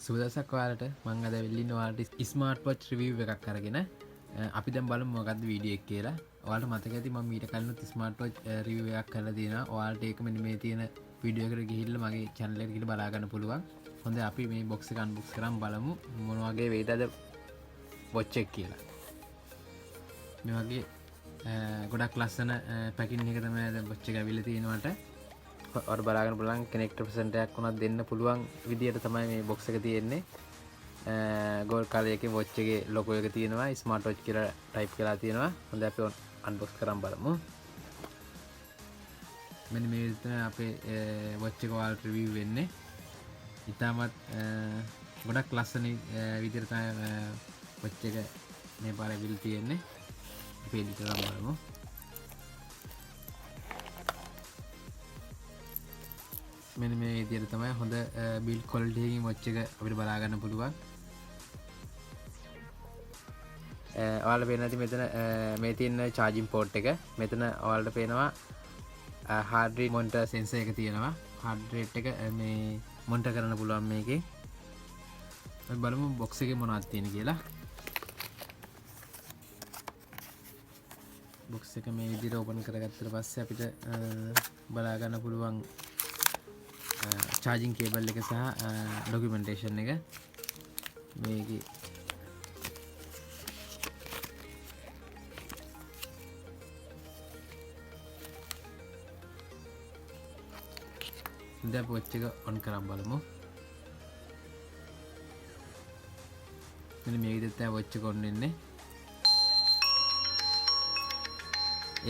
සුබදසක් ඔයාලට මං අද වෙල්ලින්න ඔයාලට ස්මාර්ට් වොච් රිවිව් එකක් අරගෙන අපි දැන් බලමු මොකක්ද වීඩියෝ එක කියලා. ඔයාලට මතක ඇති මම ඊට කලින් ස්මාර්ට් වොච් රිවිව් එකක් කරලා තියෙනවා. ඔයාලට ඒක මෙන්න මේ තියෙන වීඩියෝ එකට ගිහිල්ලා මගේ channel එකට ගිහිල්ලා බලා ගන්න පුළුවන්. හොඳයි අපි මේ box එක unbox කරන් බලමු මොන වගේ වේද අද watch එක කියලා. මේ වගේ ගොඩක් ලස්සන පැකින් එක තමයි අද watch එක අවිල්ලා තියෙනවට. और බලාගෙන බලන්න කනෙක්ටර් ප්‍රසන්ට් එකක් උනත් දෙන්න පුළුවන් විදියට තමයි මේ box එක තියෙන්නේ. gold color එකේ watch එකේ logo එක තියෙනවා. smart watch කියලා type කරලා තියෙනවා. හොඳයි අපි unbox කරන් බලමු. මෙන්න මේ විදිහට අපේ watch එක ඔයාලට review වෙන්නේ. ඉතාමත් ගොඩක් ලස්සන විදියට තමයි watch එක මේ පාර විල් තියෙන්නේ. අපි එඩිට් කරන් බලමු. මෙන්න මේ විදිහට තමයි හොඳ බිල්ඩ් ක්වොලිටි එකකින් watch එක අපිට බලා ගන්න පුළුවන්. ඔයාලට පේනවා ඇති මෙතන මේ තියෙන charging port එක. මෙතන ඔයාලට පේනවා heart rate monitor sensor එක තියෙනවා. heart rate එක මේ monitor කරන්න පුළුවන් මේකේ. අපි බලමු box එකේ මොනවද තියෙන්නේ කියලා. box එක මේ විදිහට open කරගත්තට පස්සේ අපිට බලා ගන්න පුළුවන් charging cable එක සහ documentation එක මේකේ දැන් watch එක on කරන් බලමු. මෙන්න මේ විදිහට තමයි watch එක on වෙන්නේ.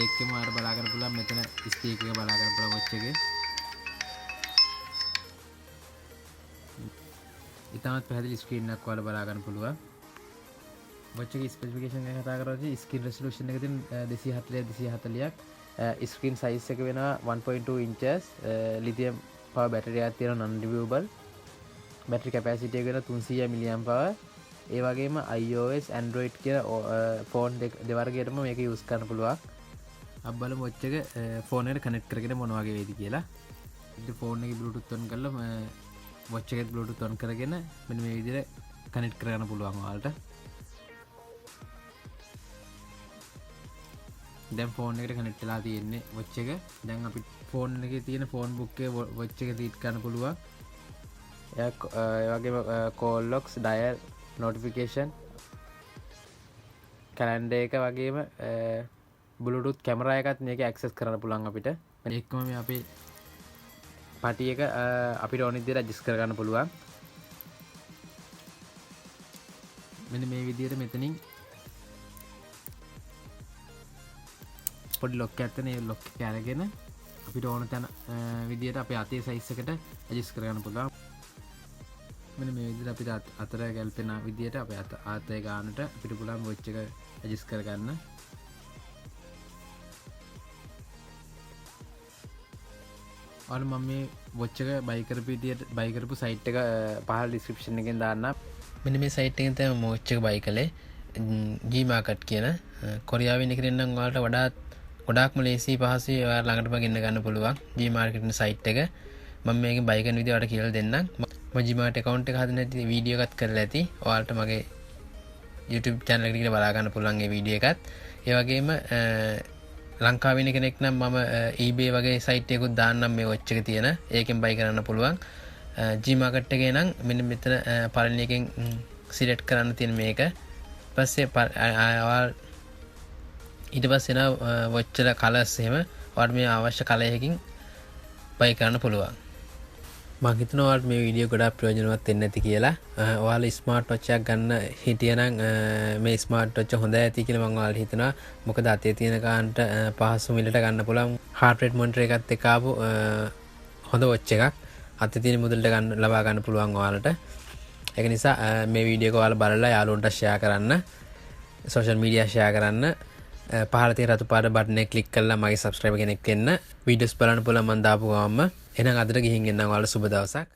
ඒකෙම ආර බලා ගන්න පුළුවන් මෙතන ස්ටික් එක බලා ගන්න පුළුවන් watch එකේ. ඉතාමත් පැහැදිලි ස්ක්‍රීන් එකක් ඔයාලා බලා ගන්න පුළුවන්. watch එකේ ස්පෙસિෆිකේෂන් එක කතා කරද්දී ස්ක්‍රීන් රෙසලූෂන් එක තියෙන 240ක්. ස්ක්‍රීන් සයිස් එක වෙනවා 1.2 inches. ලිතියම් පවර් බැටරි එකක් තියෙනවා non removable. බැටරි කැපැසිටි එක වෙනවා 300 mAh. ඒ වගේම iOS Android කියන ෆෝන් දෙවර්ගයකටම මේක යූස් කරන්න පුළුවන්. අපි බලමු watch එක ෆෝන් එකට කනෙක්ට් කරගෙන මොන වගේ වේද කියලා. ඉතින් ෆෝන් එකේ Bluetooth on කරලා watch එකේ Bluetooth on කරගෙන මෙන්න මේ විදිහට කනෙක්ට් කරගන්න පුළුවන් ඔයාලට. දැන් ෆෝන් එකට කනෙක්ට් වෙලා තියෙන්නේ watch එක. දැන් අපි ෆෝන් එකේ තියෙන ෆෝන් බුක් එකේ watch එක රීඩ් කරන්න පුළුවන්. ඒ වගේම call logs, dial, notification, calendar එක වගේම Bluetooth කැමරා එකත් මේකේ access කරන්න පුළුවන් අපිට. ඒකම මේ අපේ පටි එක අපිට ඕන විදිහට ඇඩ්ජස්ට් කරගන්න පුළුවන්. මෙන්න මේ විදිහට මෙතනින් පොඩි ලොක් එකක් තියෙන. ඒ ලොක් එක අරගෙන අපිට ඕන තැන විදිහට අපේ අතේ සයිස් එකට ඇඩ්ජස්ට් කරගන්න පුළුවන්. මෙන්න මේ විදිහට අපිට අතර ගැල්පෙන විදිහට අපේ අතේ ගන්නට අපිට පුළුවන් watch එක ඇඩ්ජස්ට් කරගන්න. और मम මේ watch එක buy කරපු විදියට buy කරපු site එක පහළ description එකෙන් දාන්නම්. මෙන්න මේ site එකෙන් තමයි මම watch එක buy කළේ. Gmarket කියන කොරියාවෙන් ඉන්න කෙනෙක් නම් ඔයාලට ගොඩාක්ම ලේසි පහසුයි ඔයාලා ළඟටම ගෙන්න ගන්න පුළුවන් Gmarket කියන site එක. මම මේකෙන් buy කරන විදිය ඔයාලට කියලා දෙන්නම්. මම Gmarket account එක හදන්න ඇති වීඩියෝ එකක් කරලා ඇති. ඔයාලට මගේ YouTube channel එකට ගිහලා බලා ගන්න පුළුවන් මේ වීඩියෝ එකත්. ඒ වගේම ලංකාවේ ඉන්න කෙනෙක් නම් මම eBay වගේ site එකකුත් දාන්නම් මේ watch එක තියෙන. ඒකෙන් buy කරන්න පුළුවන්. Gmarket එකේ නම් මෙන්න මෙතන පළවෙනි එකෙන් select කරන්න තියෙන මේක. ඊපස්සේ ඊට පස්සේ එන watch වල colors එහෙම ඔයාලට මේ අවශ්‍ය color එකකින් buy කරන්න පුළුවන්. මම හිතනවා ඔයාලට මේ වීඩියෝ ගොඩාක් ප්‍රයෝජනවත් වෙන්න ඇති කියලා. ඔයාලා ස්මාර්ට් වොච් එකක් ගන්න හිටියනම් මේ ස්මාර්ට් වොච් හොඳයි ඇති කියලා මම ඔයාලට හිතනවා. මොකද අතේ තියෙන කාන්ට පහසු මිලට ගන්න පුළුවන් heart rate monitor එකත් එක්ක ආපු හොඳ වොච් එකක්. අතේ තියෙන මුදලට ගන්න ලබා ගන්න පුළුවන් ඔයාලට. ඒක නිසා මේ වීඩියෝ එක ඔයාලා බලලා යාළුවන්ට share කරන්න. social media share කරන්න. පහළ තියෙන රතු පාට බටන් එක ක්ලික් කරලා මගේ subscribe කෙනෙක් වෙන්න. වීඩියෝස් බලන්න පුළුවන් මම දාපු ගමන්ම. එහෙනම් අදට ගිහින් එන්නම් ඔයාලා සුබ දවසක්.